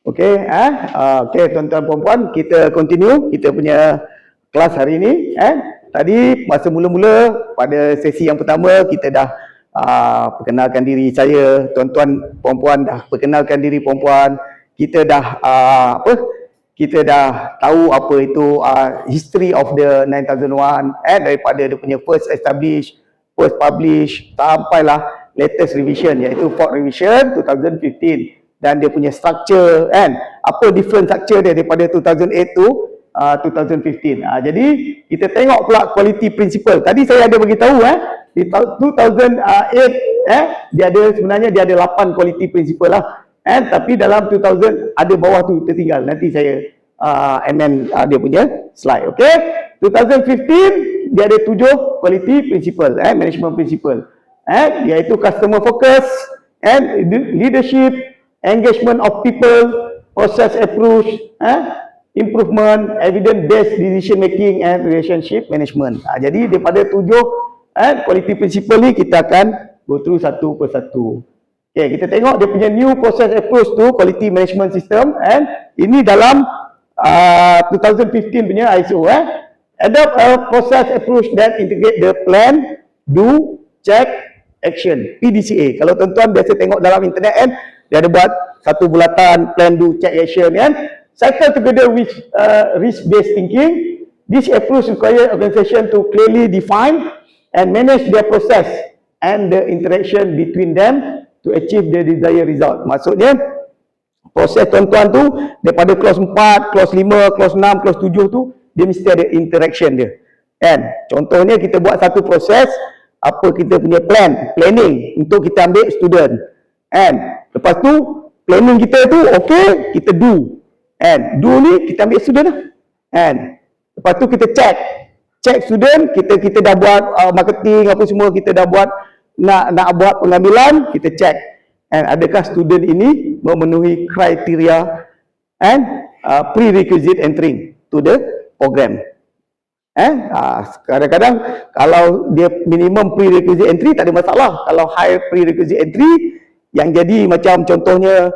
Okey, okey tuan-tuan puan-puan, kita continue kita punya kelas hari ini. Tadi masa mula-mula pada sesi yang pertama kita dah perkenalkan diri saya, tuan-tuan puan-puan dah perkenalkan diri puan-puan. Kita dah kita dah tahu apa itu history of the 9001 daripada dia punya first establish, first publish sampailah latest revision iaitu fourth revision 2015. Dan dia punya structure kan, apa different structure dia daripada 2008 to 2015. Jadi kita tengok pula quality principle. Tadi saya ada bagi tahu di 2008 dia ada sebenarnya dia ada 8 quality principle lah. Tapi dalam 2000 ada bawah tu tertinggal. Nanti saya amend dia punya slide. Okey. 2015 dia ada 7 quality principle, management principle. Iaitu customer focus and leadership, engagement of people, process approach, improvement, evidence-based decision making and relationship management. Jadi daripada 7 quality principle ni kita akan go through satu persatu. Okay, kita tengok dia punya new process approach to quality management system ini dalam 2015 punya ISO. Adopt a process approach that integrate the plan, do, check, action, PDCA. Kalau tuan-tuan biasa tengok dalam internet dia ada buat satu bulatan plan, do, check, action cycle together with risk-based thinking. This approach require organization to clearly define and manage their process and the interaction between them to achieve the desired result. Maksudnya proses tuan-tuan tu daripada clause 4, clause 5, clause 6, clause 7 tu dia mesti ada interaction dia. Contohnya kita buat satu proses, apa kita punya planning untuk kita ambil student. Lepas tu planning kita tu okey, kita do. Do ni kita ambil student lah. Lepas tu kita check student, kita dah buat marketing apa semua, kita dah buat nak buat pengambilan, kita check. Adakah student ini memenuhi kriteria prerequisite entering to the program. Kadang-kadang kalau dia minimum prerequisite entry tak ada masalah. Kalau high prerequisite entry yang jadi macam contohnya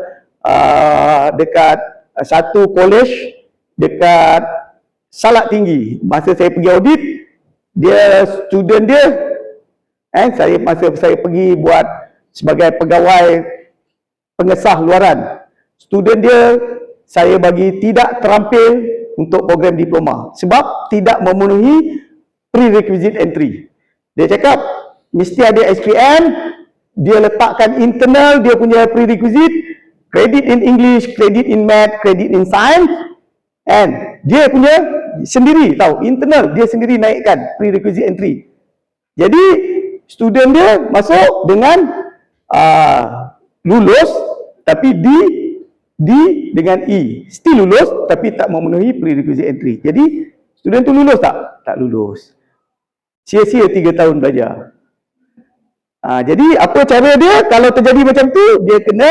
dekat satu college dekat Salak Tinggi, masa saya pergi audit, dia student dia masa saya pergi buat sebagai pegawai pengesah luaran, student dia saya bagi tidak terampil untuk program diploma sebab tidak memenuhi prerequisite entry. Dia cakap mesti ada SPM, dia letakkan internal dia punya prerequisite, credit in English, credit in math, credit in science, dia punya sendiri tahu, internal dia sendiri naikkan prerequisite entry. Jadi student dia masuk dengan lulus tapi dengan E, still lulus tapi tak memenuhi prerequisite entry. Jadi student tu lulus tak? Tak lulus. Sia-sia 3 tahun belajar. Jadi apa cara dia kalau terjadi macam tu? Dia kena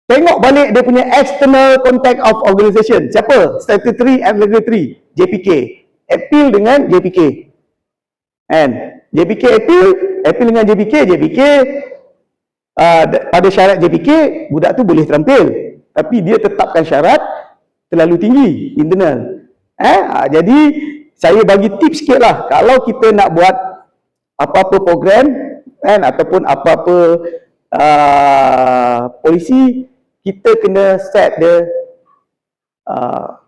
tengok balik dia punya external contact of organisation. Siapa? Statutory and regulatory, JPK. Appeal dengan JPK. JPK appeal dengan JPK pada syarat JPK budak tu boleh terampil, tapi dia tetapkan syarat terlalu tinggi internal. Jadi saya bagi tips sikit lah, kalau kita nak buat apa-apa program ataupun apa-apa polisi, kita kena set dia.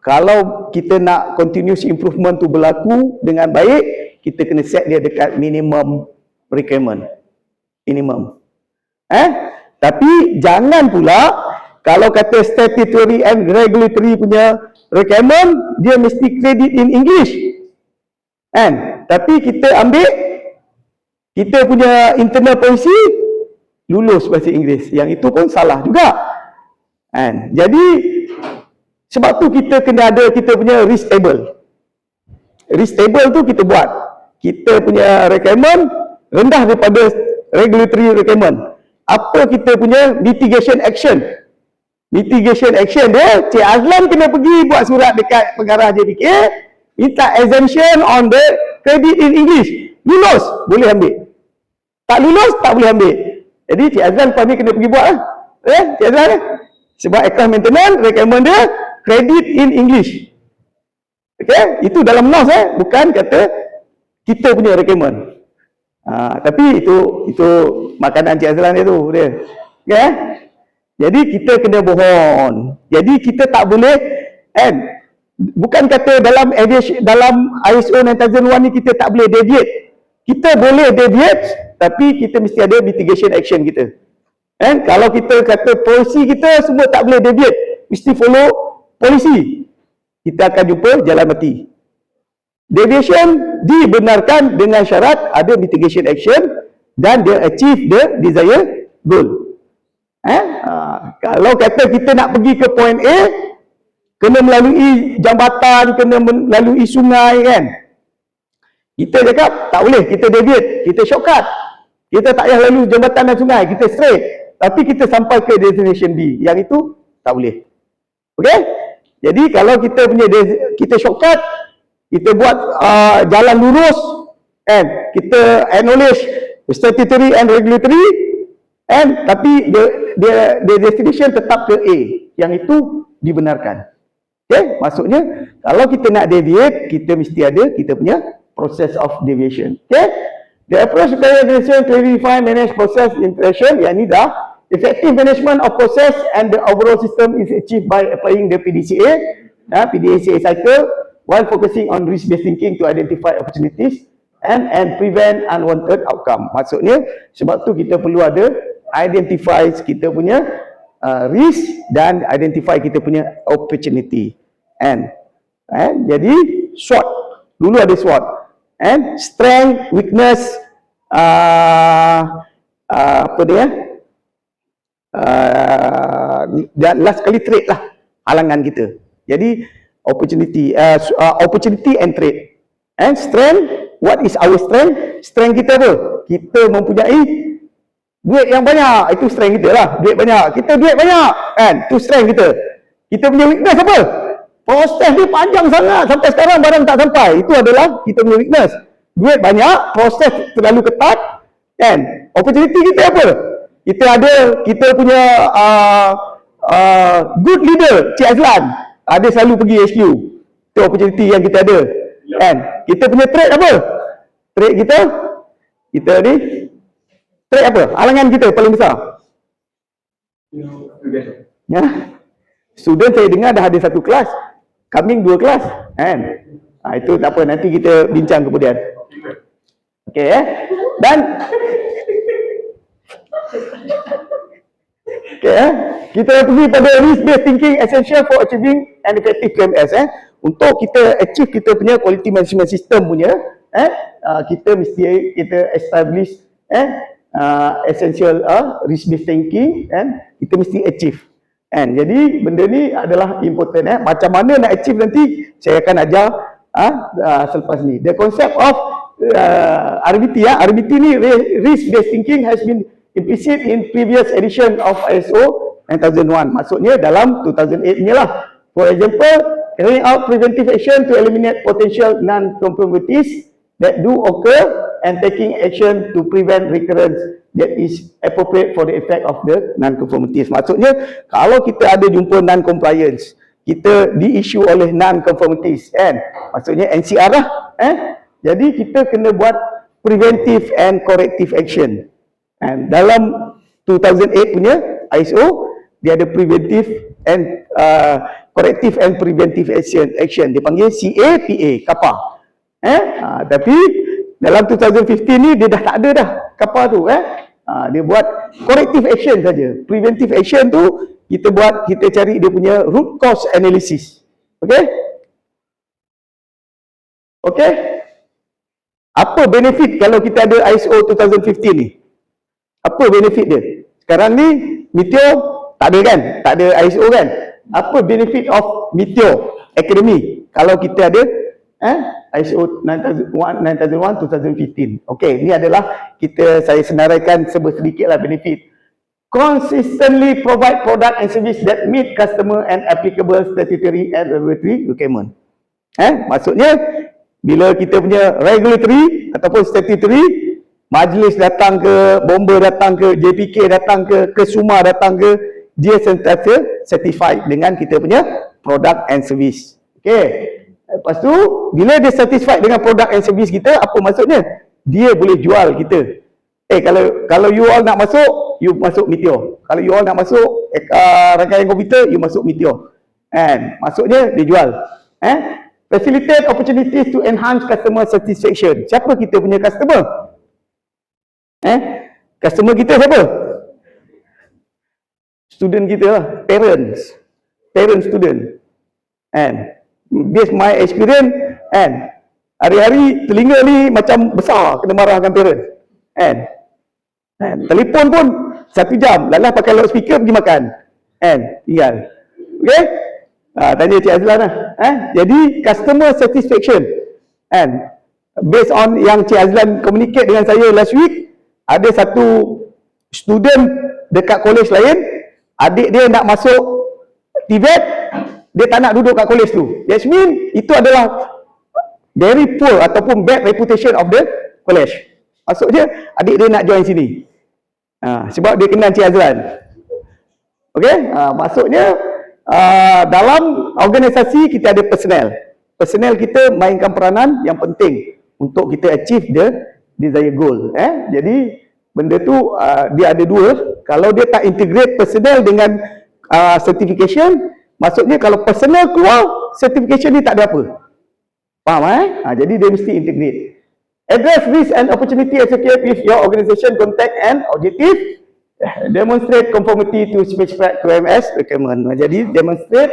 Kalau kita nak continuous improvement tu berlaku dengan baik, kita kena set dia dekat minimum requirement, minimum. Tapi jangan pula kalau kata statutory and regulatory punya requirement dia mesti credit in English, tapi kita ambil kita punya internal policy lulus bahasa Inggeris, yang itu pun salah juga. Jadi sebab tu kita kena ada kita punya risk table. Risk table tu kita buat, kita punya requirement rendah daripada regulatory requirement. Apa kita punya mitigation action? Mitigation action dia, Cik Azlan kena pergi buat surat dekat pengarah JPK, minta exemption on the credit in English. Lulus, boleh ambil. Tak lulus, tak boleh ambil. Jadi Cik Azlan lepas ni kena pergi buat lah. Cik Azlan Sebab aircraft maintenance, requirement dia credit in English. Okay, itu dalam NOS bukan kata kita punya requirement. Tapi itu makanan Cik Azlan dia tu dia. Okay? Jadi kita kena bohong. Jadi kita tak boleh bukan kata dalam aviation, dalam ISO 9001 ni kita tak boleh deviate. Kita boleh deviate, tapi kita mesti ada mitigation action kita. Kalau kita kata polisi kita semua tak boleh deviate, mesti follow polisi, kita akan jumpa jalan mati. Deviation dibenarkan dengan syarat ada mitigation action dan dia achieve the desired goal. Kalau kata kita nak pergi ke point A, kena melalui jambatan, kena melalui sungai kan, kita cakap tak boleh, kita deviate, kita shortcut, kita tak payah lalu jambatan dan sungai, kita straight, tapi kita sampai ke destination B, yang itu tak boleh. Okay? Jadi kalau kita shortcut, kita buat jalan lurus, kita acknowledge statutory and regulatory, tapi dia destination tetap ke A, yang itu dibenarkan. Okay? Maksudnya kalau kita nak deviate, kita mesti ada kita punya process of deviation. Okay? The approach to organization clarify manage process interaction, yang ni dah effective management of process and the overall system is achieved by applying the PDCA cycle while focusing on risk-based thinking to identify opportunities and prevent unwanted outcome. Maksudnya sebab tu kita perlu ada identify kita punya risk dan identify kita punya opportunity. Jadi SWOT, dulu ada SWOT, strength, weakness, dan last kali trait lah, halangan kita. Jadi opportunity and trait. Strength, what is our strength? Strength kita apa? Kita mempunyai duit yang banyak, itu strength kita lah. Duit banyak, kita duit banyak, itu strength kita. Kita punya weakness apa? Proses dia panjang sangat, sampai sekarang barang tak sampai. Itu adalah kita punya weakness. Duit banyak, proses terlalu ketat, opportunity kita apa? Kita punya good leader, Cik Azlan, ada selalu pergi HQ. Itu opportunity yang kita ada. Kita punya trait apa? Trait kita ni trait apa? Halangan kita paling besar. Student saya dengar dah ada satu kelas, coming 2 kelas, itu tak apa, nanti kita bincang kemudian. Okey, dan kita pergi pada risk-based thinking essential for achieving an effective QMS. Untuk kita achieve kita punya quality management system punya, kita mesti establish essential risk-based thinking, kita mesti achieve. Jadi benda ni adalah important. Macam mana nak achieve nanti saya akan ajar selepas ni. The concept of RBT, RBT ni risk-based thinking has been implicit in previous edition of ISO 9001. Maksudnya dalam 2008 ni lah. For example, carrying out preventive action to eliminate potential non-conformities that do occur and taking action to prevent recurrence that is appropriate for the effect of the non-conformities. Maksudnya kalau kita ada jumpa non-compliance, kita di-issue oleh non-conformities, maksudnya NCR lah, jadi kita kena buat preventive and corrective action. Dalam 2008 punya ISO, dia ada preventive and corrective and preventive action. Dia panggil CAPA, KAPA. Tapi dalam 2015 ni dia dah tak ada dah KAPA tu. Dia buat corrective action saja. Preventive action tu kita cari dia punya root cause analysis. Okey? Okey? Apa benefit kalau kita ada ISO 2015 ni? Apa benefit dia? Sekarang ni Meteor tak ada kan? Tak ada ISO kan? Apa benefit of Meteor Academy kalau kita ada ISO 9001 2015? Okey, ni adalah saya senaraikan sedikitlah benefit. Consistently provide product and service that meet customer and applicable statutory and regulatory requirement. Maksudnya bila kita punya regulatory ataupun statutory, majlis datang ke, bomber datang ke, JPK datang ke SUMA datang ke, dia sentiasa certified dengan kita punya product and service. Okey. Lepas tu, bila dia satisfied dengan product and service kita, apa maksudnya? Dia boleh jual kita. Kalau you all nak masuk, you masuk Meteor. Kalau you all nak masuk rangkaian komputer, you masuk Meteor. And maksudnya dia jual. Facilitate opportunities to enhance customer satisfaction. Siapa kita punya customer? Customer kita siapa? Student kita lah. Parents student. And based my experience, and hari-hari telinga ni macam besar kena marahkan parent. And telefon pun 1 jam, lalah pakai loudspeaker pergi makan. And tinggal. Okay? Tanya Cik Azlan lah. Jadi customer satisfaction. And based on yang Cik Azlan communicate dengan saya last week, ada satu student dekat college lain, adik dia nak masuk TVET, dia tak nak duduk kat college tu. That means itu adalah very poor ataupun bad reputation of the college. Maksudnya adik dia nak join sini. Sebab dia kenal Cik Azlan. Okey? Maksudnya dalam organisasi kita ada personnel. Personnel kita mainkan peranan yang penting untuk kita achieve the desired goal. Jadi benda tu dia ada dua. Kalau dia tak integrate personnel dengan certification, maksudnya kalau personnel keluar, certification ni tak ada apa. Faham jadi dia mesti integrate. Address risk and opportunity associated with your organization contact and objective. Demonstrate conformity to specified QMS requirement. Jadi demonstrate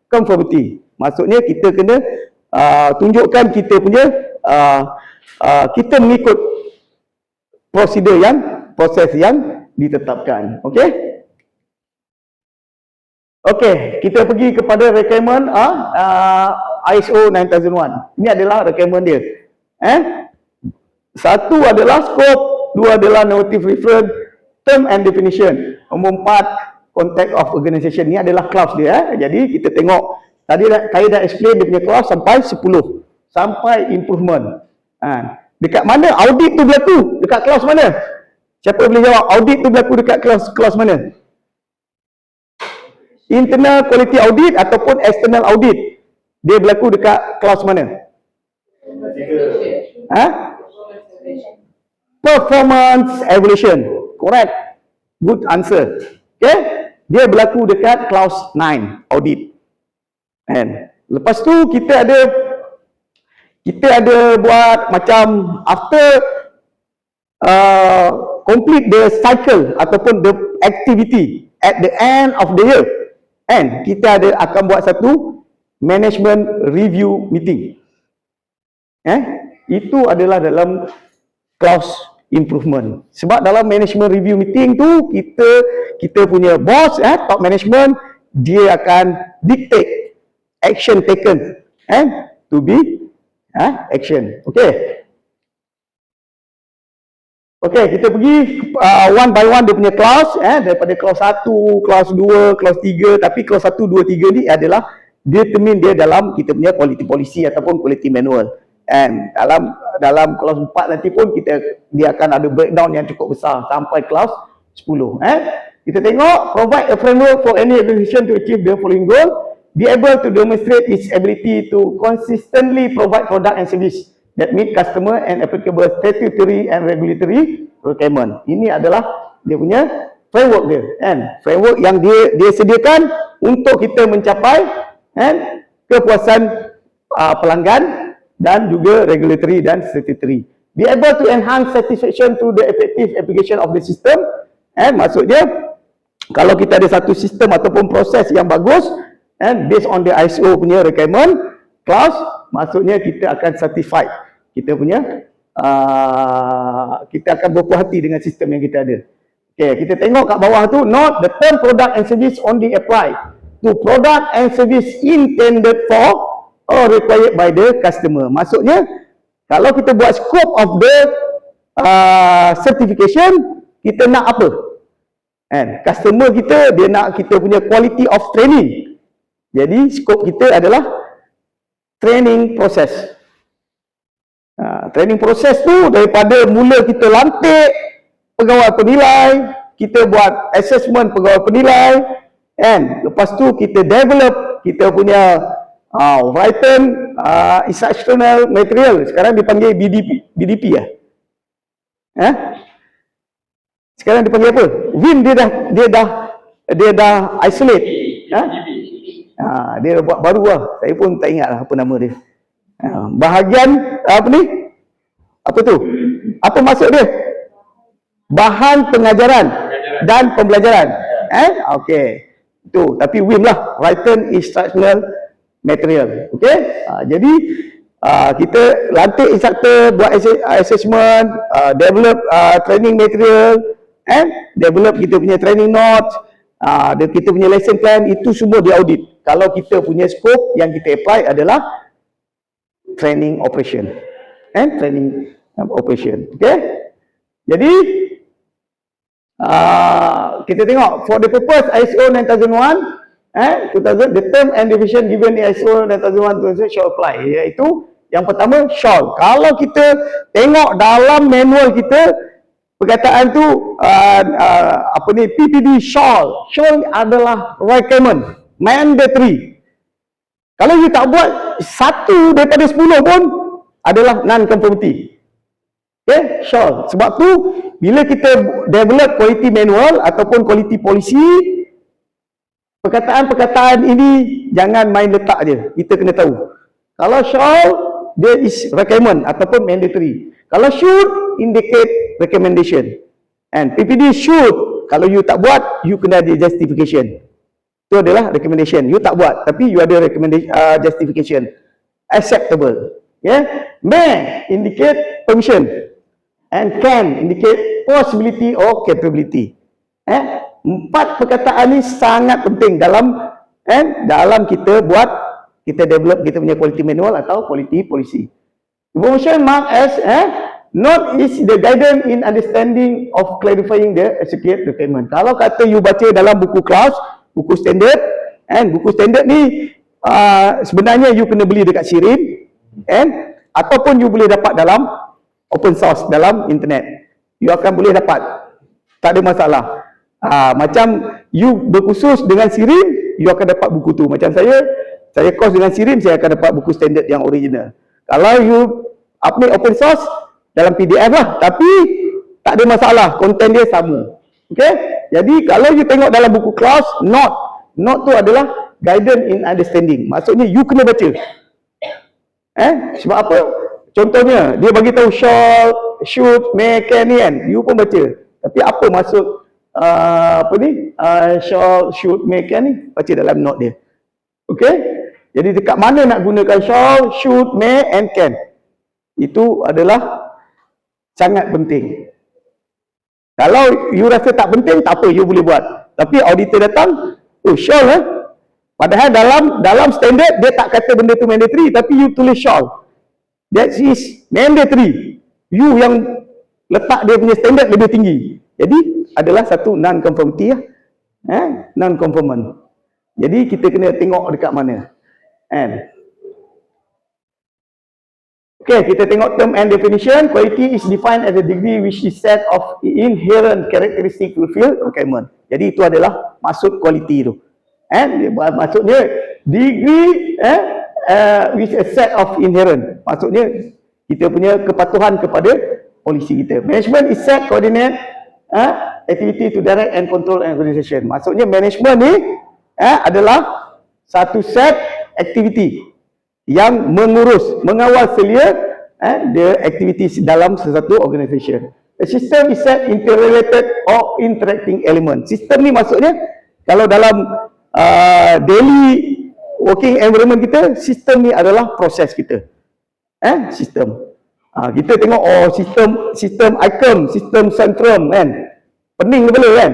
conformity. Maksudnya kita kena tunjukkan kita punya kita mengikut proses yang ditetapkan. Okey? Okey, kita pergi kepada requirement ISO 9001. Ini adalah requirement dia. Satu adalah scope, dua adalah normative reference, term and definition. Nombor 4, context of organization. Ini adalah clause dia. Jadi kita tengok tadi saya dah explain dia punya clause sampai 10. Sampai improvement. Dekat mana audit tu berlaku? Dekat clause mana? Siapa boleh jawab? Audit tu berlaku dekat clause mana? Internal quality audit ataupun external audit, dia berlaku dekat clause mana? Performance evaluation. Correct. Good answer. Okay. Dia berlaku dekat clause 9 audit. And lepas tu kita ada buat macam after complete the cycle ataupun the activity at the end of the year, and kita akan buat satu management review meeting. Itu adalah dalam clause improvement. Sebab dalam management review meeting tu kita punya boss, top management, dia akan dictate action taken to be action. Okay. Okay, kita pergi one by one dia punya clause, daripada clause 1, clause 2, clause 3. Tapi clause 1, 2, 3 ni adalah determine dia dalam kita punya quality policy ataupun quality manual. And dalam clause 4 nanti pun dia akan ada breakdown yang cukup besar sampai clause 10. Kita tengok, provide a framework for any organization to achieve the following goal. Be able to demonstrate its ability to consistently provide product and service that meet customer and applicable statutory and regulatory requirement. Ini adalah dia punya framework dia. Framework yang dia sediakan untuk kita mencapai kepuasan pelanggan dan juga regulatory dan statutory. Be able to enhance satisfaction through the effective application of the system. Maksudnya kalau kita ada satu sistem ataupun proses yang bagus based on the ISO punya requirement clause, maksudnya kita akan certified. Kita akan berpuas hati dengan sistem yang kita ada. Okay, kita tengok kat bawah tu, note the term product and service only apply to product and service intended for or required by the customer. Maksudnya, kalau kita buat scope of the certification, kita nak apa? Customer kita, dia nak kita punya quality of training. Jadi, scope kita adalah training process. Training proses tu daripada mula kita lantik pegawai penilai, kita buat assessment pegawai penilai, And lepas tu kita develop kita punya written instructional material. Sekarang dipanggil BDP ya. Sekarang dipanggil apa? WIM dia dah isolate. Dia buat baru lah. Saya pun tak ingat lah apa nama dia. Bahagian apa ni? Apa tu? Apa maksud dia? Bahan pengajaran dan pembelajaran. Okey. Tu, tapi WIM lah, written instructional material. Okey? Jadi kita lantik instructor, buat assessment, develop training material, develop kita punya training notes, kita punya lesson plan, itu semua diaudit. Kalau kita punya scope yang kita apply adalah training operation. Training operation. Okey? Jadi kita tengok for the purpose ISO 9001 the term and definition given in ISO 9001 shall apply, iaitu yang pertama shall. Kalau kita tengok dalam manual kita perkataan tu PPD shall adalah requirement, mandatory. Kalau you tak buat satu daripada 10 pun adalah non-conformity. Okay, shall. Sebab tu bila kita develop quality manual ataupun quality policy, perkataan-perkataan ini jangan main letak je. Kita kena tahu. Kalau shall, dia is requirement ataupun mandatory. Kalau should, indicate recommendation. And PPD should, kalau you tak buat, you kena ada justification. Itu adalah recommendation. You tak buat, tapi you ada recommendation, justification. Acceptable. Yeah? May indicate permission. And can indicate possibility or capability. Empat perkataan ni sangat penting dalam kita develop kita punya quality manual atau quality policy. Information mark as not is the guidance in understanding of clarifying the execute requirement. Kalau kata you baca dalam buku kelas, buku standard, buku standard ni sebenarnya you kena beli dekat Sirin, ataupun you boleh dapat dalam open source dalam internet. You akan boleh dapat. Tak ada masalah. Macam you berkhusus dengan Sirin, you akan dapat buku tu. Macam saya course dengan Sirin, saya akan dapat buku standard yang original. Kalau you upload open source dalam PDF lah, tapi tak ada masalah, konten dia sama. Okay? Jadi kalau you tengok dalam buku kelas, note tu adalah guidance in understanding. Maksudnya you kena baca. Sebab apa? Contohnya, dia bagi tahu shall, should, may, can ni kan. You pun baca. Tapi apa maksud shall, should, may, can ni? Baca dalam note dia. Okey? Jadi dekat mana nak gunakan shall, should, may and can? Itu adalah sangat penting. Kalau you rasa tak penting, tak apa, you boleh buat. Tapi auditor datang, shall padahal dalam standard dia tak kata benda tu mandatory, tapi you tulis shall. That is mandatory. You yang letak dia punya standard lebih tinggi. Jadi adalah satu non-conformity lah. Non-conformant. Jadi kita kena tengok dekat mana. Okay, kita tengok term and definition. Quality is defined as a degree which is set of inherent characteristic fulfill requirement. Jadi itu adalah maksud quality tu. Maksudnya degree with a set of inherent. Maksudnya kita punya kepatuhan kepada polisi kita. Management is set coordinate activity to direct and control an organization. Maksudnya management ni adalah satu set activity yang mengawal selia the activities dalam sesuatu organisation. The system is set interrelated or interacting element. Sistem ni maksudnya kalau dalam daily working environment kita, sistem ni adalah proses kita. Sistem. Kita tengok sistem ICOM, sistem Centrum kan. Pening kepala kan.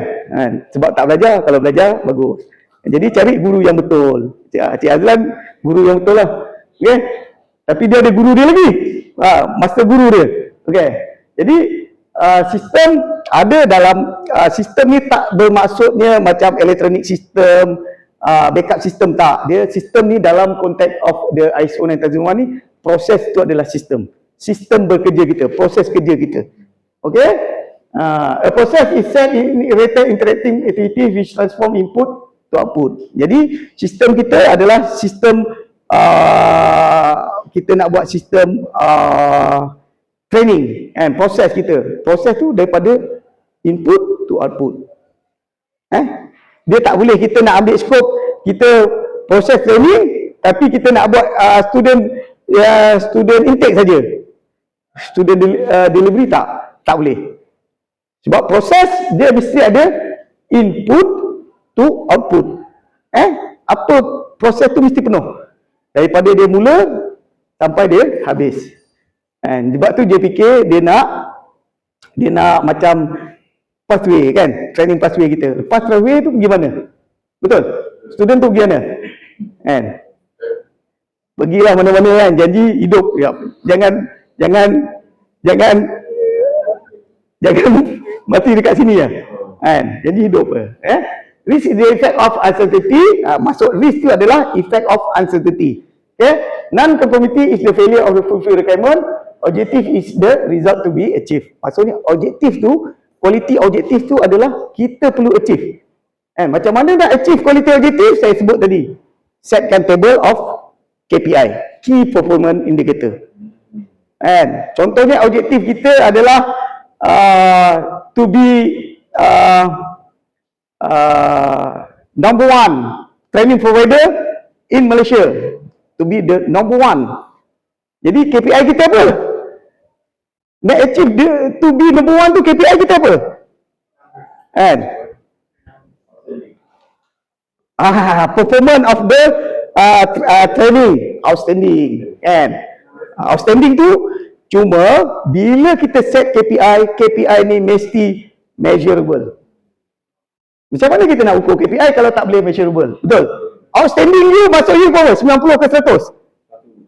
Sebab tak belajar, kalau belajar bagus. Jadi cari guru yang betul. Cik Azlan guru yang betul lah. Okay. Tapi dia ada guru dia lagi. Master guru dia. Okay. Jadi sistem ada dalam sistem ni tak bermaksudnya macam electronic system, backup system, tak. Dia sistem ni dalam konteks of the ISO 9001 ni, proses tu adalah sistem. Sistem bekerja kita, proses kerja kita. Okay? A process is set in related interacting activity which transform input to output. Jadi sistem kita adalah sistem kita nak buat sistem training and proses kita. Proses tu daripada input to output. Dia tak boleh kita nak ambil scope, kita proses training tapi kita nak buat student intake saja. Student delivery tak boleh. Sebab proses dia mesti ada input to output. Apa proses tu mesti penuh. Daripada dia mula sampai dia habis. Sebab tu dia fikir dia nak macam pathway kan, training pathway kita. Lepas pathway tu pergi mana? Betul? Student tu pergi mana? Pergilah mana-mana kan, janji hidup. Jangan mati dekat sini ya. Janji hidup. Risk is the effect of uncertainty. Masuk risk tu adalah effect of uncertainty. Non-conformity is the failure of the fulfill requirement. Objective is the result to be achieved. Maksudnya objektif tu, quality objektif tu adalah kita perlu achieve. Macam mana nak achieve quality objektif? Saya sebut tadi. Setkan table of KPI, Key Performance Indicator. Contohnya objektif kita adalah to be number one training provider in Malaysia. To be the number one. Jadi KPI kita apa? Nak achieve to be number one tu KPI kita apa? Performance of the training outstanding. Outstanding tu cuma bila kita set KPI ni mesti measurable. Macam mana kita nak ukur KPI kalau tak boleh measurable? Betul? Outstanding you masuk you berapa? 90 ke 100?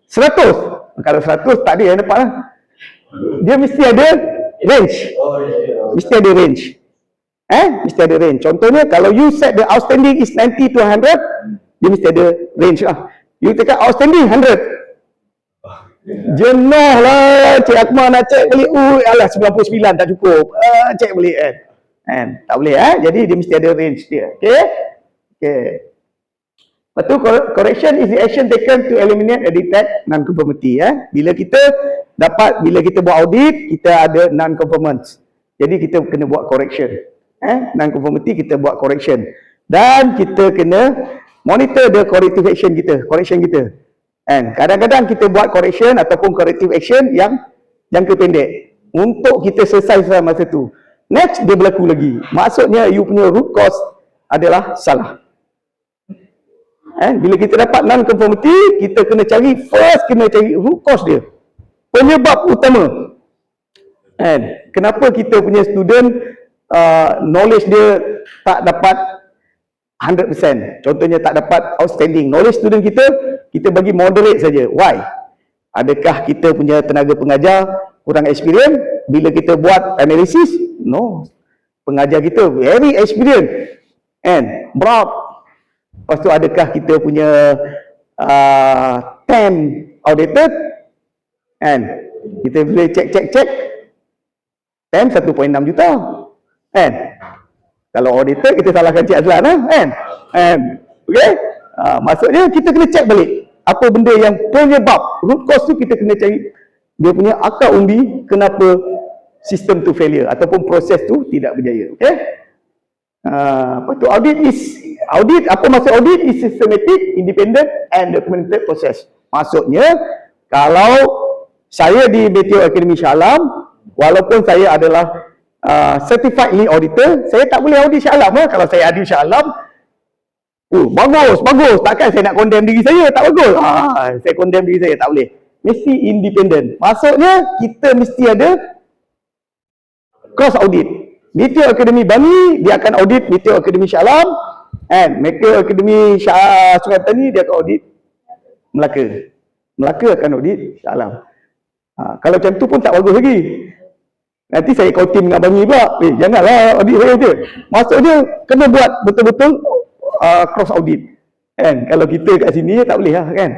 100? Kalau 100 tak ada yang dapat lah. Dia mesti ada range. Mesti ada range. Mesti ada range. Contohnya kalau you set the outstanding is 90 to 100, dia mesti ada range lah. You tekan outstanding 100. Jenuh lah Cik Akmal nak cek balik. Alah 99 tak cukup. Cek balik tak boleh Jadi dia mesti ada range dia. Okay. Lepas tu correction is the action taken to eliminate or detect non-conformity. Bila kita buat audit, kita ada non-conformance. Jadi kita kena buat correction. Non-conformity kita buat correction. Dan kita kena monitor the corrective action kita. Kadang-kadang kita buat correction ataupun corrective action yang jangka pendek untuk kita selesai masa tu. Next dia berlaku lagi. Maksudnya you punya root cause adalah salah. Bila kita dapat non-conformity, kita kena cari root cause dia. Penyebab utama. Kenapa kita punya student knowledge dia tak dapat 100%. Contohnya tak dapat outstanding. Knowledge student kita bagi moderate saja. Why? Adakah kita punya tenaga pengajar kurang experience? Bila kita buat analisis, no. Pengajar kita very experienced. Broad. Lepas tu adakah kita punya TAM audited? Kita boleh cek TAM 1.6 juta. Kalau auditor kita salahkan Cik Azlan okay? Maksudnya kita kena cek balik apa benda yang penyebab root cause tu. Kita kena cari dia punya akar umbi kenapa sistem tu failure ataupun proses tu tidak berjaya. Okay? Apa tu audit? Apa maksud audit? Is systematic, independent and documented process. Maksudnya kalau saya di Meteor Academy Shah Alam, walaupun saya adalah certified lead auditor, saya tak boleh audit Shah Alam. Kalau saya audit Shah Alam, bagus, takkan saya nak condemn diri saya, tak bagus. Saya condemn diri saya, tak boleh. Mesti independent. Maksudnya kita mesti ada cross audit. Meteor Academy Bangi dia akan audit Meteor Academy Shah Alam, Meteor Academy Sungai Petani dia akan audit Melaka akan audit Shah Alam. Kalau macam tu pun tak bagus lagi. Nanti saya kau team dengan Bangi pula. Janganlah audit saya je. Maksudnya kena buat betul-betul cross audit. Kalau kita kat sini tak boleh lah kan.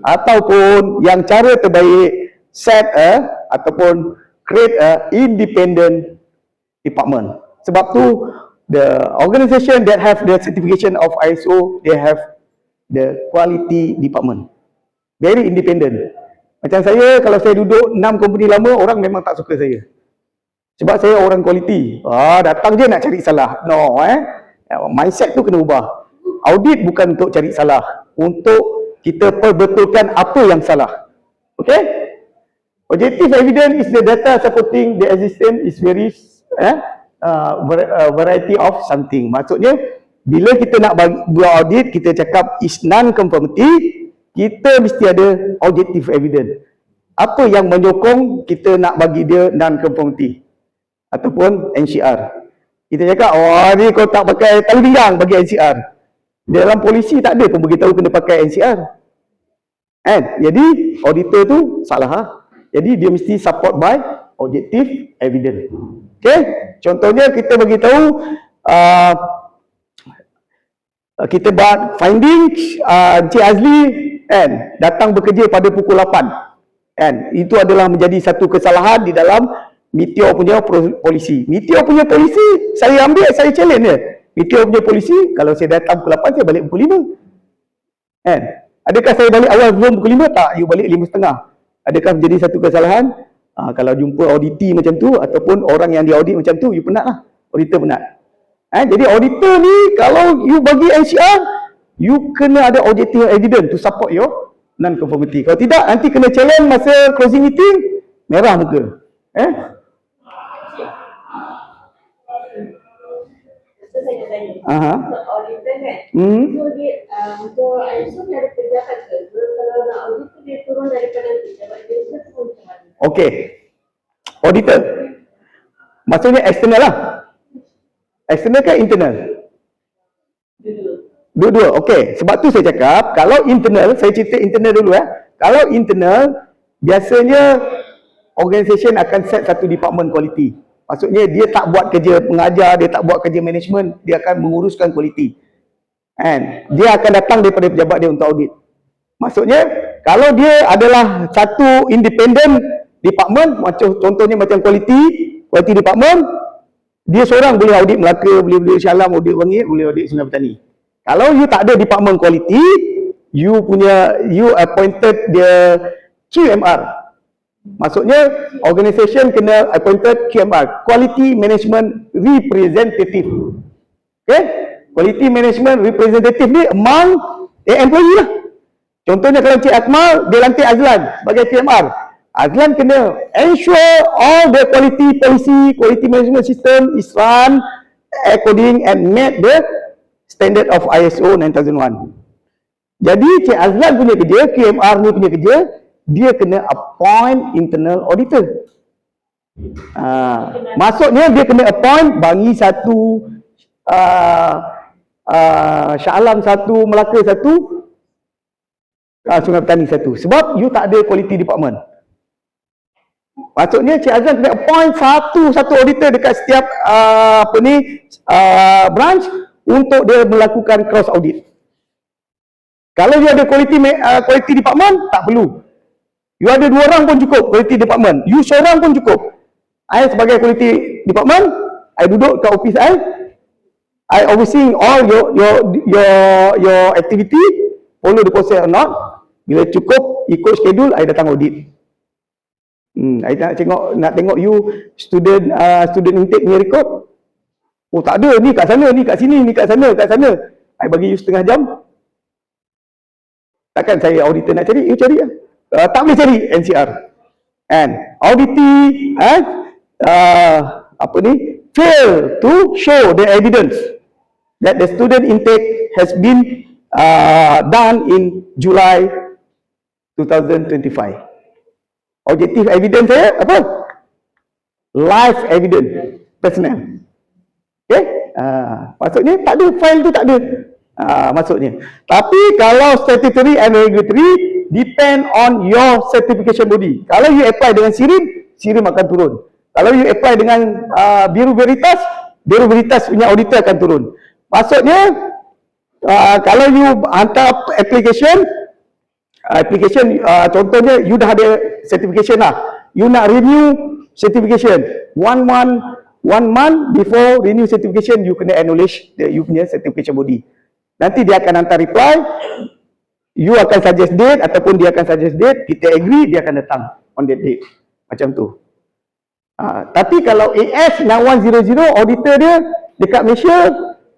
Ataupun yang cara terbaik set ataupun create a independent department. Sebab tu the organisation that have the certification of ISO, they have the quality department. Very independent. Macam saya, kalau saya duduk 6 company lama, orang memang tak suka saya. Sebab saya orang quality. Datang je nak cari salah. No, mindset tu kena ubah. Audit bukan untuk cari salah, untuk kita perbetulkan apa yang salah. Okay? Objective evidence is the data supporting the existence is variety of something. Maksudnya, bila kita nak buat audit, kita cakap is non-conformity, kita mesti ada objective evidence. Apa yang menyokong kita nak bagi dia non-conformity ataupun NCR. Kita cakap, ni kau tak pakai tali pinggang bagi NCR. Dalam polisi tak ada pun beritahu kena pakai NCR. Jadi auditor tu salah. Jadi dia mesti support by objective evidence. Okay? Contohnya kita bagi tahu kita buat finding Encik Azli datang bekerja pada pukul 8. Itu adalah menjadi satu kesalahan di dalam Meteor punya polisi. Meteor punya polisi saya ambil, saya challenge dia. Meteor punya polisi, kalau saya datang pukul 8, saya balik pukul 5. Adakah saya balik awal sebelum pukul 5? Tak, you balik 5.30. Adakah menjadi satu kesalahan? Kalau jumpa auditi macam tu ataupun orang yang diaudit macam tu, you penat lah. Auditor penat. Jadi auditor ni, kalau you bagi NCR, you kena ada objective evidence to support your non-conformity. Kalau tidak, nanti kena challenge masa closing meeting, merah muka. Saya tanya, untuk auditor kan, so dia, untuk ISO dia ada pejabat ke? Kalau nak audit tu dia turun daripada pejabat dia ke macam mana? Okey, auditor maksudnya eksternal lah. Eksternal ke internal? Dua-dua. Okey, sebab tu saya cakap, kalau internal, saya cerita internal dulu Kalau internal, biasanya organisation akan set satu department quality. Maksudnya dia tak buat kerja pengajar, dia tak buat kerja management, dia akan menguruskan quality. Dia akan datang daripada pejabat dia untuk audit. Maksudnya, kalau dia adalah satu independent department, contohnya macam quality department, dia seorang boleh audit Melaka, boleh audit Shah Alam, audit Wangit, boleh audit Sungai Petani. Kalau you tak ada department quality, you appointed dia QMR. Maksudnya, organisation kena appointed QMR, Quality Management Representative. Okay? Quality Management Representative ni among employee lah. Contohnya kalau Cik Akmal, dia lantik Azlan sebagai QMR. Azlan kena ensure all the quality policy, quality management system is run according and met the standard of ISO 9001. Jadi Cik Azlan punya kerja, QMR ni punya kerja, dia kena appoint internal auditor. Maksudnya dia kena appoint Bangi satu, Shah Alam satu, Melaka satu, Sungai Petani satu. Sebab you tak ada quality department. Maksudnya Cik Azlan kena appoint satu auditor dekat setiap branch untuk dia melakukan cross audit. Kalau you ada quality department, tak perlu. You ada 2 orang pun cukup quality department. You seorang pun cukup. I sebagai quality department, I duduk kat office I overseeing all your activity, follow the process or not. Bila cukup, ikut schedule, I datang audit. I nak tengok you student intake punya record. Oh tak ada, ni kat sana, ni kat sini, ni kat sana, kat sana. I bagi you setengah jam. Takkan saya auditor nak cari, you cari lah. Tak boleh cari NCR. Auditee fail to show the evidence that the student intake has been done in July 2025. Objective evidence saya apa? Live evidence personnel. Okay? Maksudnya tak ada, file tu tak ada. Maksudnya. Tapi kalau statutory and regulatory depend on your certification body. Kalau you apply dengan SIRIM akan turun. Kalau you apply dengan Bureau Veritas punya auditor akan turun. Maksudnya kalau you hantar application contohnya you dah ada certification lah. You nak renew certification 1 1 month before renew certification, you kena acknowledge you punya certification body. Nanti dia akan hantar reply, you akan suggest date ataupun dia akan suggest date, kita agree, dia akan datang on that date. Macam tu. Tapi kalau AS 9100 auditor dia dekat Malaysia,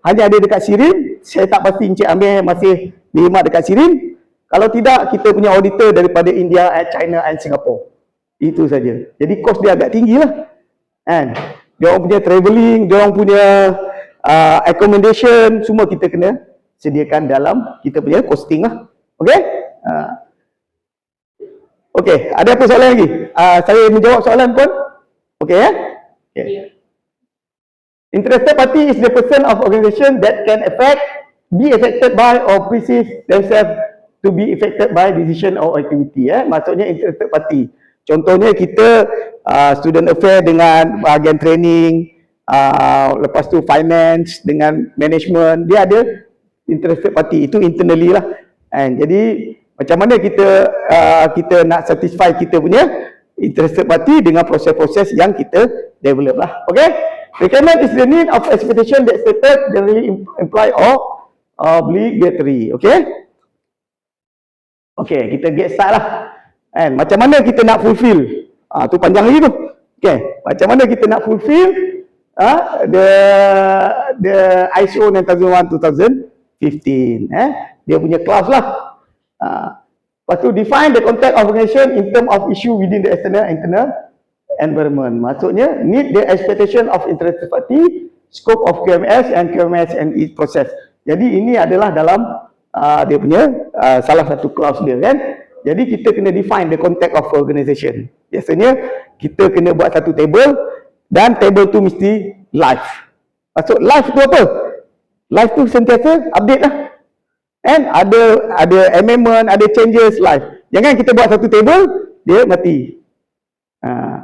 hanya ada dekat Sirin. Saya tak pasti Encik Amir masih dihormat dekat Sirin. Kalau tidak, kita punya auditor daripada India, China and Singapore. Itu saja. Jadi kos dia agak tinggi lah. Kan? Dia orang punya travelling, dia orang punya accommodation, semua kita kena sediakan dalam kita punya costing lah. Okey? Okey, ada apa soalan lagi? Saya menjawab soalan pun? Okey ya? Okay. Interested party is the person of organisation that can be affected by or perceive themselves to be affected by decision or activity. Maksudnya interested party. Contohnya kita student affair dengan bahagian training, lepas tu finance dengan management, dia ada interested party. Itu internally lah. And jadi macam mana kita nak satisfy kita punya interested party dengan proses-proses yang kita develop lah. Okay? Requirement is the need of expectation that stated generally imply or obligatory. Okay? Okay, kita get start lah. And macam mana kita nak fulfill? Tu panjang lagi tu. Okay, macam mana kita nak fulfill the ISO 9001:2015. Dia punya class lah. Lepas tu define the context of organization in term of issue within the external and internal environment. Maksudnya meet the expectation of interested party, scope of QMS and its process. Jadi ini adalah dalam dia punya salah satu clause dia kan. Jadi kita kena define the context of organization. Biasanya kita kena buat satu table dan table tu mesti live. Maksud live tu apa? Live tu sentiasa update lah. And ada amendment, ada changes live. Jangan kita buat satu table, dia mati.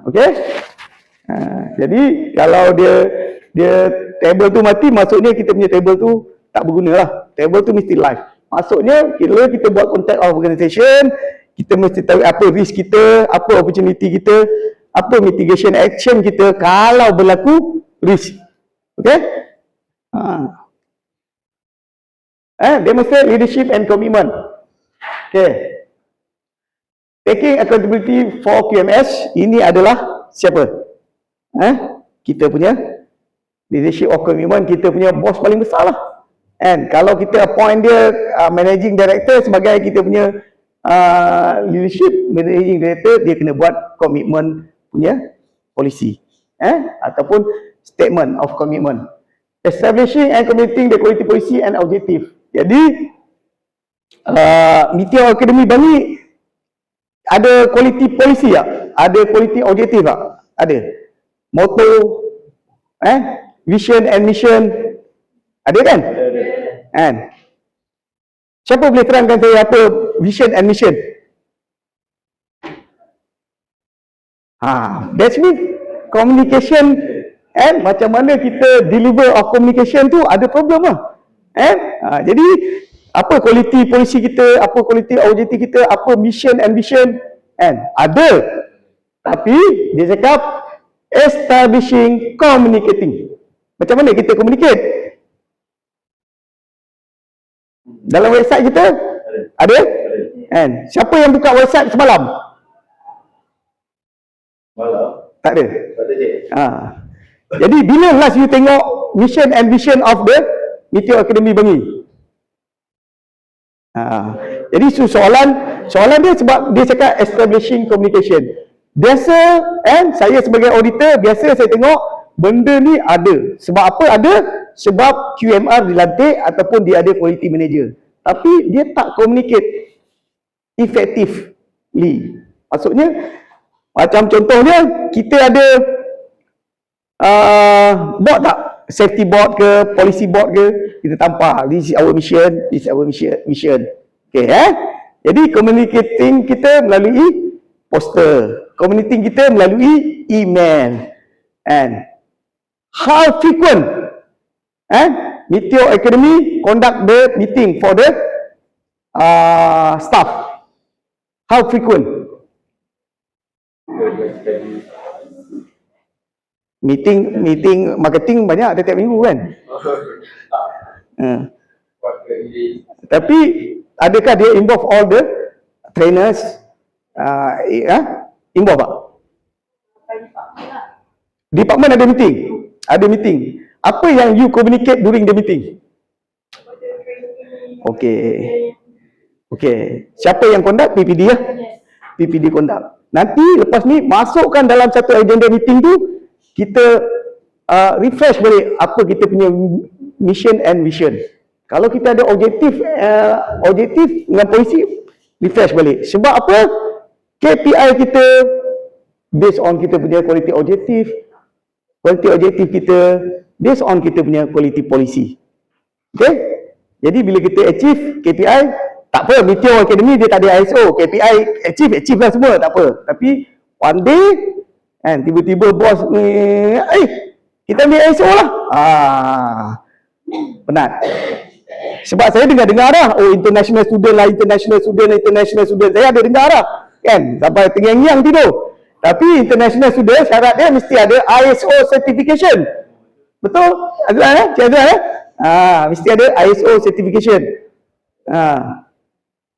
Okay? Jadi kalau dia table tu mati, maksudnya kita punya table tu tak berguna lah. Table tu mesti live. Maksudnya bila kita buat context of organization, kita mesti tahu apa risk kita, apa opportunity kita, apa mitigation action kita kalau berlaku risk. Okay? Demonstrate leadership and commitment. Okay. Taking accountability for QMS, ini adalah siapa? Kita punya leadership of commitment, kita punya bos paling besar lah. And kalau kita appoint dia managing director sebagai kita punya leadership managing director, dia kena buat komitmen punya polisi ataupun statement of commitment. Establishing and committing the quality policy and objective. Jadi Meteor Academy Bangi ada quality policy tak? Ada quality objective tak? Ada. Motto, vision and mission, ada kan? And siapa boleh terangkan saya apa vision and mission? That's mean communication and macam mana kita deliver of communication tu ada problem lah. Jadi apa quality polisi kita, apa quality objective kita, apa mission and vision, ada. Tapi dia cakap establishing, communicating. Macam mana kita communicate? Dalam website kita ada? Siapa yang buka website semalam? Tak ada. Jadi bila last you tengok mission and vision of the Meteor Academy Bangi? Jadi soalan dia sebab dia cakap establishing communication. Biasa saya sebagai auditor, biasa saya tengok benda ni ada. Sebab apa ada? Sebab QMR dilantik ataupun dia ada quality manager. Tapi dia tak communicate effectively. Maksudnya macam contohnya kita ada board tak? Safety board ke, policy board ke, kita tampar this is our mission, this is our mission. Okay, jadi communicating kita melalui poster, communicating kita melalui email. And how frequent Meteor Academy conduct the meeting for the staff? How frequent? Meeting marketing banyak tiap minggu kan. Tapi adakah dia involve all the trainers? Involve tak? Department ada meeting. Ada meeting. Apa yang you communicate during the meeting? Okey. Siapa yang conduct? PPD ya? PPD conduct. Nanti lepas ni masukkan dalam satu agenda meeting tu, kita refresh balik apa kita punya mission and vision. Kalau kita ada objektif dengan polisi, refresh balik. Sebab apa? KPI kita based on kita punya quality objektif. Quality objektif kita based on kita punya quality policy. Okay? Jadi bila kita achieve KPI, tak apa, Meteor Academy dia tak ada ISO, KPI achieve lah semua, tak apa. Tapi one day kan tiba-tiba bos ni, kita ambil ISO lah. Penat. Sebab saya dengar dah, international student. Saya ada dengar dah. Kan, sampai terngiang-ngiang tidur. Tapi international student syarat dia mesti ada ISO certification. Betul? Azlan Cik Azlan mesti ada ISO certification.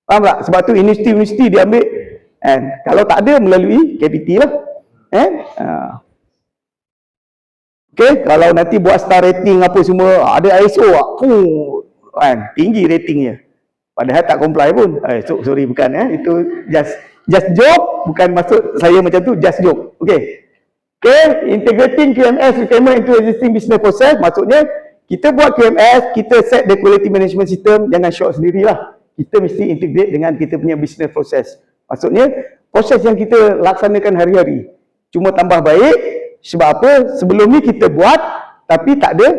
Faham tak? Sebab tu universiti dia ambil. Kalau tak ada melalui KPT lah. Okay, kalau nanti buat star rating apa semua, ada ISO tinggi ratingnya. Padahal tak comply pun. Sorry bukan itu just joke, bukan maksud saya macam tu, just joke. Okay, integrating QMS requirement into existing business process, maksudnya kita buat QMS, kita set the quality management system, jangan shock sendirilah. Kita mesti integrate dengan kita punya business process. Maksudnya proses yang kita laksanakan hari-hari cuma tambah baik. Sebab apa? Sebelum ni kita buat tapi tak ada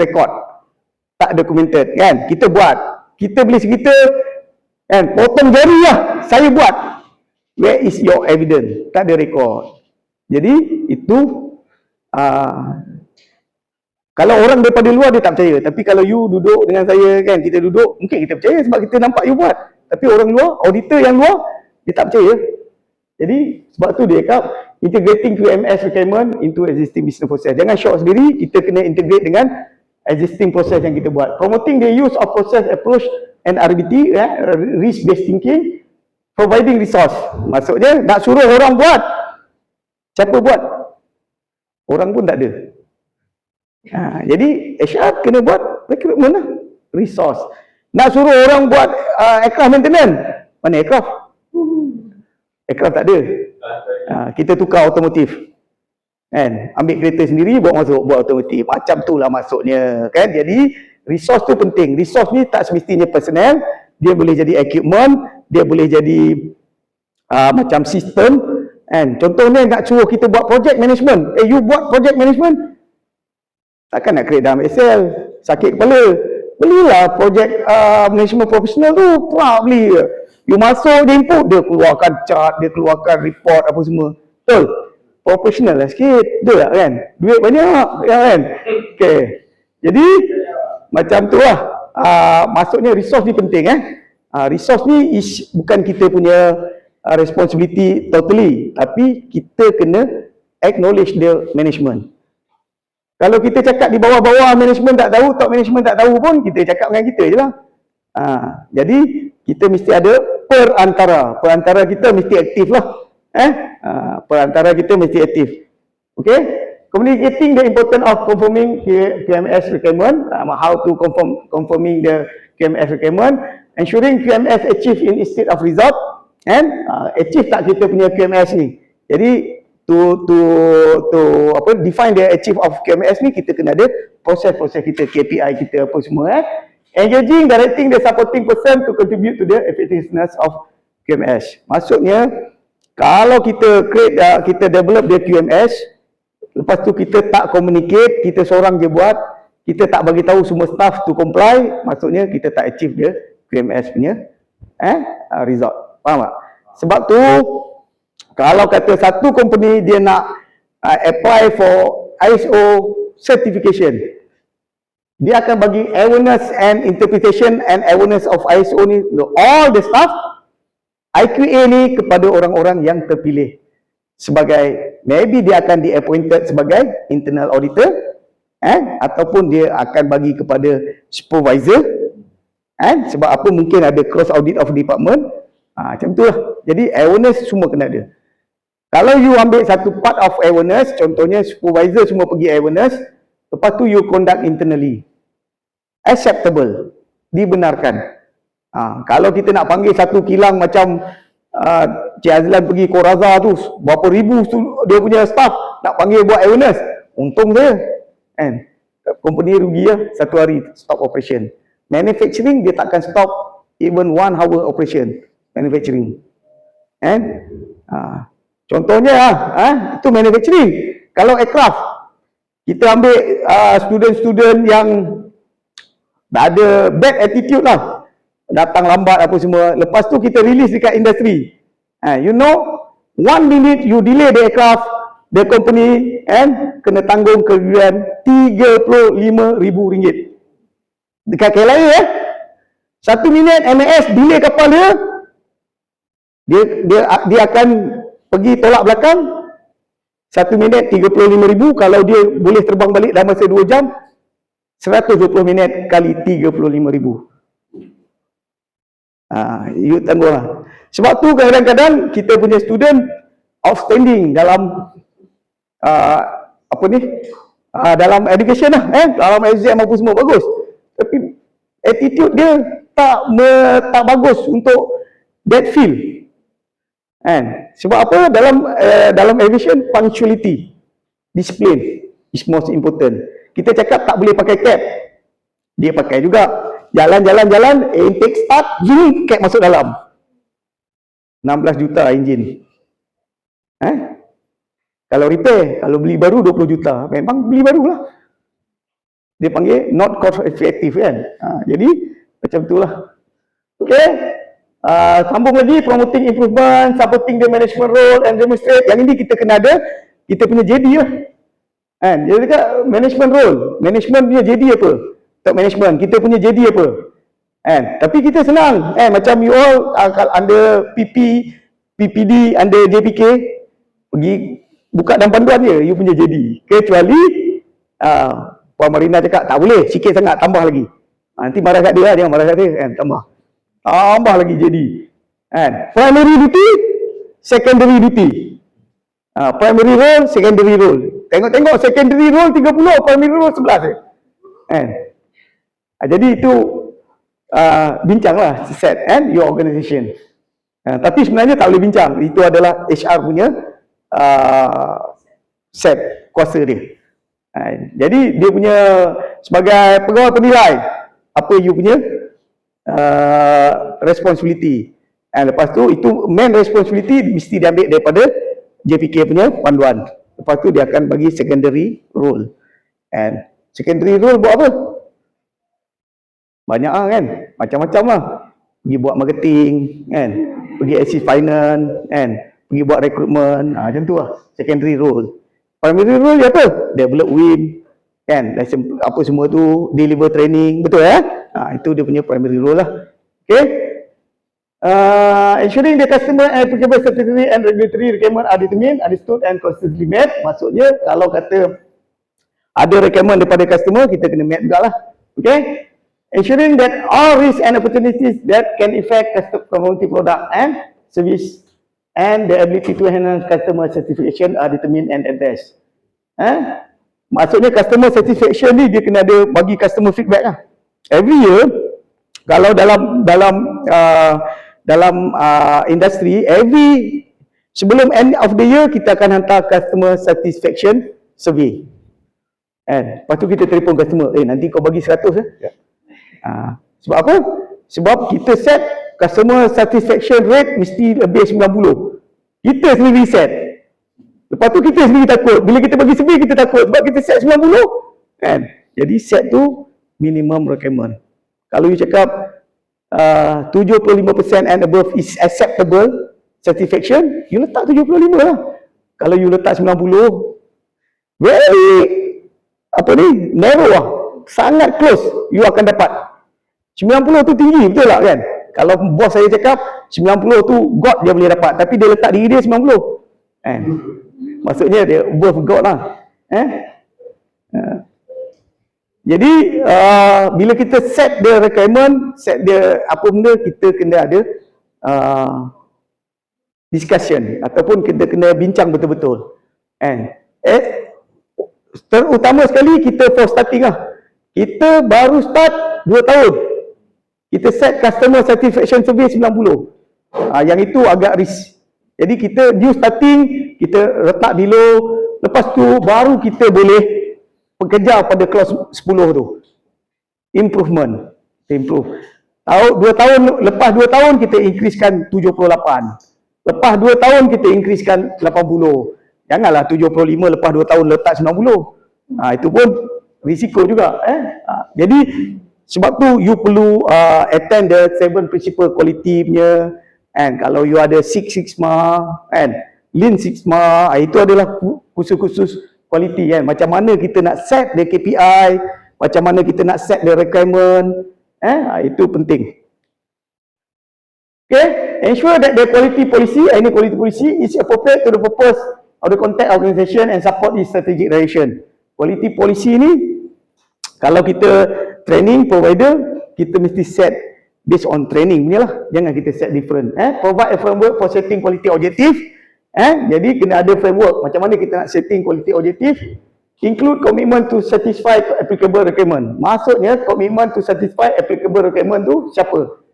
record, tak documented kan. Kita buat, kita boleh cerita kan, potong jari lah saya buat, where is your evidence? Tak ada record. Jadi itu kalau orang daripada luar dia tak percaya. Tapi kalau you duduk dengan saya kan, kita duduk, mungkin kita percaya sebab kita nampak you buat. Tapi orang luar, auditor yang luar, dia tak percaya. Jadi sebab tu dia cakap integrating QMS requirement into existing business process. Jangan shock sendiri, kita kena integrate dengan existing process yang kita buat. Promoting the use of process approach and RBT, risk based thinking, providing resource. Maksudnya nak suruh orang buat, siapa buat? Orang pun tak ada. Jadi HR kena buat recruitment lah, resource. Nak suruh orang buat aircraft maintenance, mana aircraft? Aircraft tak ada. Kita tukar otomotif kan, ambil kereta sendiri bawa masuk buat otomotif, macam tu lah maksudnya kan. Jadi resource tu penting. Resource ni tak semestinya personnel, dia boleh jadi equipment, dia boleh jadi macam sistem kan. Contohnya nak suruh kita buat project management, you buat project management, takkan nak create dalam Excel, sakit kepala. Belilah project management professional tu, beli. You masuk, dia input, dia keluarkan chart, dia keluarkan report apa semua. Betul? Professional lah sikit. Betul tak kan? Duit banyak kan? Okay. Jadi macam tu lah. Maksudnya resource ni penting resource ni bukan kita punya responsibility totally, tapi kita kena acknowledge the management. Kalau kita cakap di bawah-bawah management tak tahu, top management tak tahu pun, kita cakap dengan kita je lah. Jadi kita mesti ada perantara kita mesti aktif lah. Perantara kita mesti aktif. Okay? Communicating the importance of conforming QMS requirement, how to conforming the QMS requirement, ensuring QMS achieve in state of result, and achieve tak kita punya QMS ni. Jadi to define the achieve of QMS ni, kita kena ada proses-proses kita, KPI kita apa semua. Engaging, directing the supporting person to contribute to the effectiveness of QMS. Maksudnya kalau kita kita develop the QMS, lepas tu kita tak communicate, kita seorang je buat, kita tak bagi tahu semua staff to comply, maksudnya kita tak achieve the QMS punya result. Faham tak? Sebab tu kalau kata satu company dia nak apply for ISO certification, dia akan bagi awareness and interpretation and awareness of ISO ni, all the staff IQA ni kepada orang-orang yang terpilih. sebagai, maybe dia akan di-appointed sebagai internal auditor, ataupun dia akan bagi kepada supervisor, sebab apa, mungkin ada cross audit of department, macam tu lah. Jadi awareness semua kena ada. Kalau you ambil satu part of awareness, contohnya supervisor semua pergi awareness, lepas tu you conduct internally, acceptable, dibenarkan. Kalau kita nak panggil satu kilang macam Cik Azlan pergi Koraza tu, berapa ribu dia punya staff nak panggil buat awareness, untung saya, company rugi ya, satu hari stop operation. Manufacturing dia takkan stop even 1 hour operation manufacturing, contohnya itu manufacturing. Kalau aircraft, kita ambil student-student yang ada bad attitude lah, datang lambat apa semua, lepas tu kita release dekat industri, you know, 1 minute you delay the aircraft, the company kena tanggung kerugian RM35,000 dekat KLIA. 1 minit MAS delay kapal dia akan pergi tolak belakang. 1 minit RM35,000, kalau dia boleh terbang balik dalam masa 2 jam, 120 minit kali RM35,000. You tanggung lah. Sebab tu kadang-kadang kita punya student outstanding dalam dalam education lah, dalam exam apa semua bagus, tapi attitude dia tak bagus untuk that field. Sebab apa, dalam aviation, punctuality, discipline is most important. Kita cakap tak boleh pakai cap, dia pakai juga. Jalan, intake start, zoom, cap masuk dalam. 16 juta enjin. Kalau repair, kalau beli baru 20 juta. Memang beli baru lah. Dia panggil not cost effective kan. Jadi macam itulah. Okay. Sambung lagi, promoting improvement, supporting the management role and demonstrate. Yang ini kita kena ada, kita punya JD lah. Jadi dekat management role, management punya JD apa? Top management, kita punya JD apa? Tapi kita senang, macam you all under PPD, under JPK, pergi buka dalam panduan je, you punya JD. Kecuali Puan Marina cakap tak boleh, sikit sangat, tambah lagi. Nanti marah kat dia lah, jangan marah kat dia, tambah lagi JD. Primary duty, secondary duty. Primary role, secondary role. Tengok secondary role 30, primary role 11 jadi itu bincanglah set your organization. Tapi sebenarnya tak boleh bincang, itu adalah HR punya set kuasa dia. Jadi dia punya sebagai pegawai penilai, apa you punya responsibility. Lepas tu itu main responsibility mesti diambil daripada JPK punya panduan. Lepas tu dia akan bagi secondary role. Secondary role buat apa? Banyak kan, macam-macam lah. Pergi buat marketing kan, pergi assist finance kan, pergi buat recruitment, macam tu lah secondary role. Primary role dia apa? Develop WIM kan, apa semua tu, deliver training, betul itu dia punya primary role lah. Okay. Ensuring the customer and applicable statutory and regulatory requirement are determined, understood and consistently met. Maksudnya kalau kata ada requirement daripada customer, kita kena met jugalah. Okay. Ensuring that all risks and opportunities that can affect community product and service and the ability to enhance customer satisfaction are determined and addressed. Maksudnya customer satisfaction ni dia kena ada bagi customer feedback lah. Every year, kalau dalam industri, sebelum end of the year kita akan hantar customer satisfaction survey. Lepas tu kita telefon customer, nanti kau bagi 100 sebab apa? Sebab kita set customer satisfaction rate mesti lebih 90. Kita sendiri set. Lepas tu kita sendiri takut. Bila kita bagi survey kita takut sebab kita set 90 kan. Jadi set tu minimum requirement. Kalau you cakap 75% and above is acceptable satisfaction, you letak 75 lah. Kalau you letak 90, very narrow lah, sangat close, you akan dapat. 90 tu tinggi, betul tak kan? Kalau bos saya cakap 90 tu God dia boleh dapat, tapi dia letak diri dia 90 Kan? Maksudnya dia above God lah. Jadi bila kita set the requirement, set dia apa benda, kita kena ada discussion ataupun kita kena bincang betul-betul. Kan? Terutama sekali kita for starting lah. Kita baru start 2 tahun. Kita set customer satisfaction survey 90. Yang itu agak risk. Jadi kita new starting, kita letak below, lepas tu baru kita boleh pekerja pada clause 10 tu. Improvement. Improve. 2 tahun, lepas 2 tahun kita increasekan 78. Lepas 2 tahun kita increasekan 80. Janganlah 75 lepas 2 tahun letak 90. Itu pun risiko juga. Jadi sebab tu you perlu attend the 7 principle quality punya. And kalau you ada Six Sigma, and Lean Sigma, itu adalah khusus-khusus quality kan. Macam mana kita nak set the KPI, macam mana kita nak set the requirement, itu penting. Okay, ensure that the quality policy, any quality policy is appropriate to the purpose of the contact organization and support its strategic direction. Quality policy ni, kalau kita training provider, kita mesti set based on training punya lah. Jangan kita set different. Provide a framework for setting quality objective. Jadi kena ada framework. Macam mana kita nak setting quality objective? Include commitment to satisfy applicable requirement. Maksudnya commitment to satisfy applicable requirement tu siapa?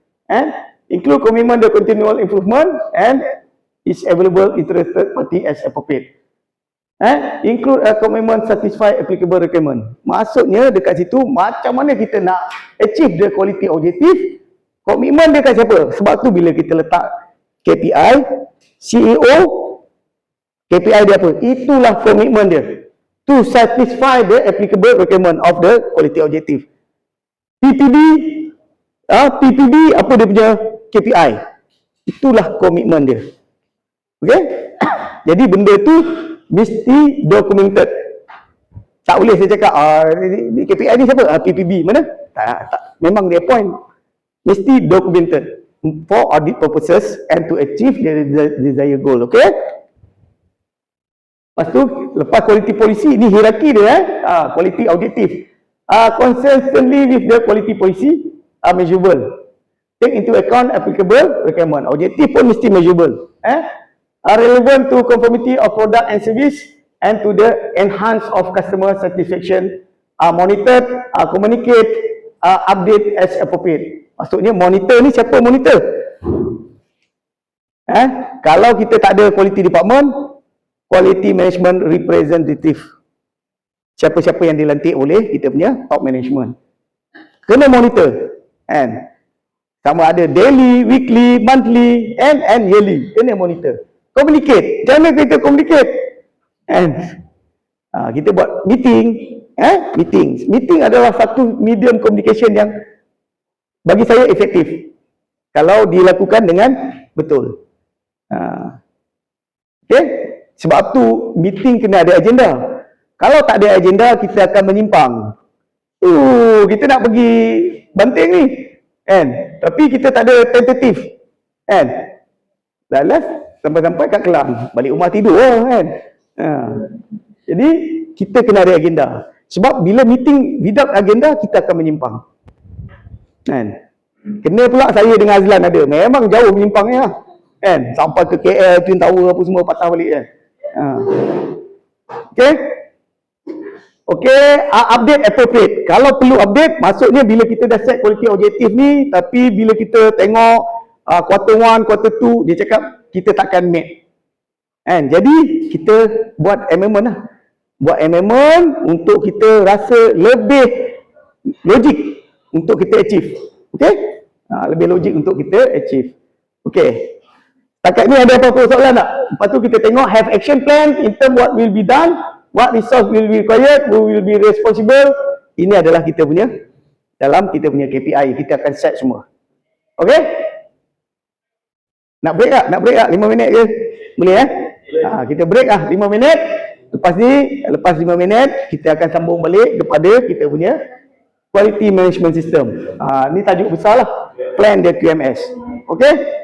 Include commitment to continual improvement and is available interested party as appropriate. Include a commitment satisfy applicable requirement. Maksudnya dekat situ macam mana kita nak achieve the quality objective. Komitmen dia kat siapa? Sebab tu bila kita letak KPI, CEO, KPI dia apa? Itulah komitmen dia. To satisfy the applicable requirement of the quality objective. PPB, apa dia punya KPI? Itulah komitmen dia. Okay? Jadi benda tu mesti documented. Tak boleh saya cakap, KPI ni siapa? PPB, mana? Tak. Memang dia point. Mesti documented for audit purposes and to achieve the desired goal. Okay? Lepas tu, lepas quality policy, ini hierarki dia. Quality objective. Consistently with the quality policy are measurable. Take into account applicable requirement. Objective pun mesti measurable. Are relevant to conformity of product and service and to the enhance of customer satisfaction. Are monitored, communicate, update as appropriate. Maksudnya monitor ni siapa monitor? Kalau kita tak ada quality department, quality management representative. Siapa-siapa yang dilantik oleh kita punya top management. Kena monitor. Sama ada daily, weekly, monthly and yearly. Kena monitor. Communicate. Macam mana kita communicate? Kita buat meeting. Meeting adalah satu medium communication yang bagi saya efektif kalau dilakukan dengan betul. Okay? Sebab tu meeting kena ada agenda. Kalau tak ada agenda, kita akan menyimpang. Kita nak pergi Banting ni, tapi kita tak ada tentatif, last sampai-sampai kat Kelang, balik rumah tidur Jadi kita kena ada agenda. Sebab bila meeting without agenda, kita akan menyimpang. Kena pula saya dengan Azlan ada. Memang jauh menyimpangnya sampai ke KL, Twin Tower apa semua patah balik Okay, update appropriate. Kalau perlu update, maksudnya bila kita dah set quality objective ni, tapi bila kita tengok quarter 1, quarter 2, dia cakap kita takkan meet. Jadi kita buat amendment lah. Buat amendment untuk kita rasa lebih logik untuk kita achieve. Okay? Lebih logik untuk kita achieve. Okay. Setakat ni ada apa-apa soalan tak? Lepas tu kita tengok have action plan in term what will be done, what resource will be required, who will be responsible. Ini adalah kita punya, dalam kita punya KPI. Kita akan set semua. Okay? Nak break tak? Nak break tak? 5 minit je? Boleh kita break lah 5 minit. Lepas ni, lepas 5 minit, kita akan sambung balik kepada kita punya Quality Management System. Ni tajuk besar lah. Plan the QMS. Okay?